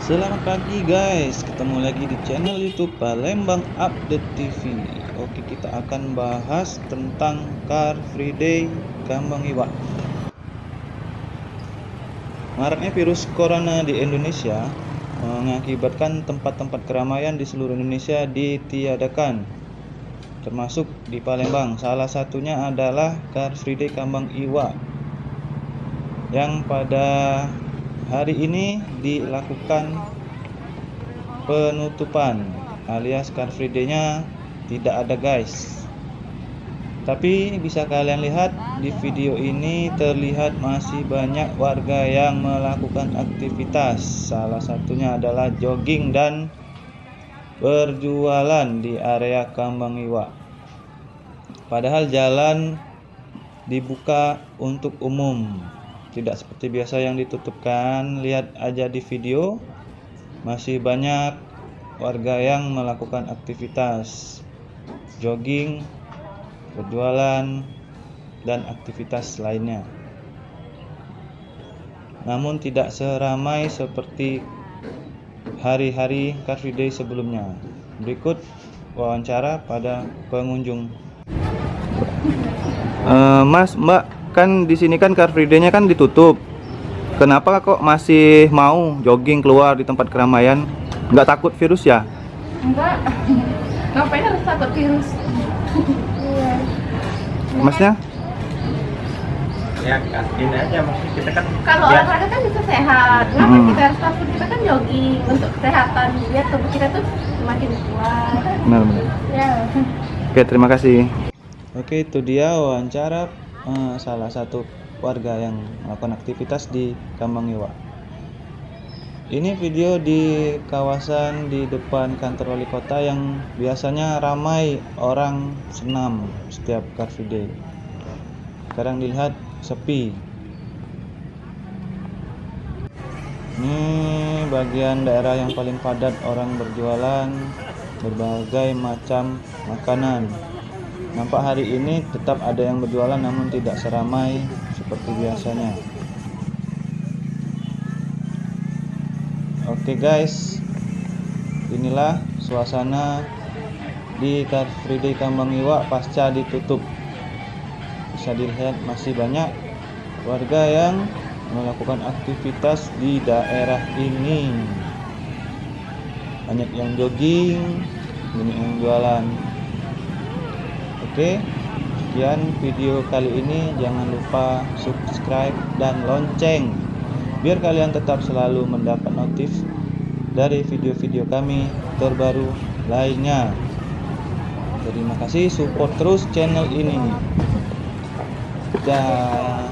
Selamat pagi guys, ketemu lagi di channel YouTube Palembang Update TV. Oke, kita akan bahas tentang Car Free Day Kambang Iwak. Maraknya virus corona di Indonesia mengakibatkan tempat-tempat keramaian di seluruh Indonesia ditiadakan, termasuk di Palembang. Salah satunya adalah Car Free Day Kambang Iwak yang pada hari ini dilakukan penutupan, alias Car Free Day-nya tidak ada guys. Tapi bisa kalian lihat di video ini terlihat masih banyak warga yang melakukan aktivitas. Salah satunya adalah jogging dan berjualan di area Kambang Iwak. Padahal jalan dibuka untuk umum, tidak seperti biasa yang ditutupkan. Lihat aja di video, masih banyak warga yang melakukan aktivitas jogging, berjualan, dan aktivitas lainnya. Namun tidak seramai seperti hari-hari Car Free Day sebelumnya. Berikut wawancara pada pengunjung. Mas, Mbak, kan di sini kan Car Free Day-nya kan ditutup. Kenapa kok masih mau jogging keluar di tempat keramaian? Nggak takut virus ya? Enggak. Ngapain harus takut virus? Iya. Masnya? Ya ini aja, maksudnya kita kan Kalau olahraga kan bisa sehat. Kenapa kita harus takut? Kita kan jogging untuk kesehatan, biar tubuh kita tuh semakin kuat. Benar-benar. Ya. Oke, terima kasih. Oke, itu dia wawancara salah satu warga yang melakukan aktivitas di Kambang Iwak. Ini video di kawasan di depan kantor wali kota yang biasanya ramai orang senam setiap Car Free Day. Sekarang dilihat sepi. Ini bagian daerah yang paling padat orang berjualan berbagai macam makanan. Nampak hari ini tetap ada yang berjualan namun tidak seramai seperti biasanya. Oke guys, inilah suasana di Car Free Day Kambang Iwak pasca ditutup. Bisa dilihat masih banyak warga yang melakukan aktivitas di daerah ini. Banyak yang jogging, banyak yang jualan. Oke, sekian video kali ini. Jangan lupa subscribe dan lonceng biar kalian tetap selalu mendapat notif dari video-video kami terbaru lainnya. Terima kasih, support terus channel ini. Dah.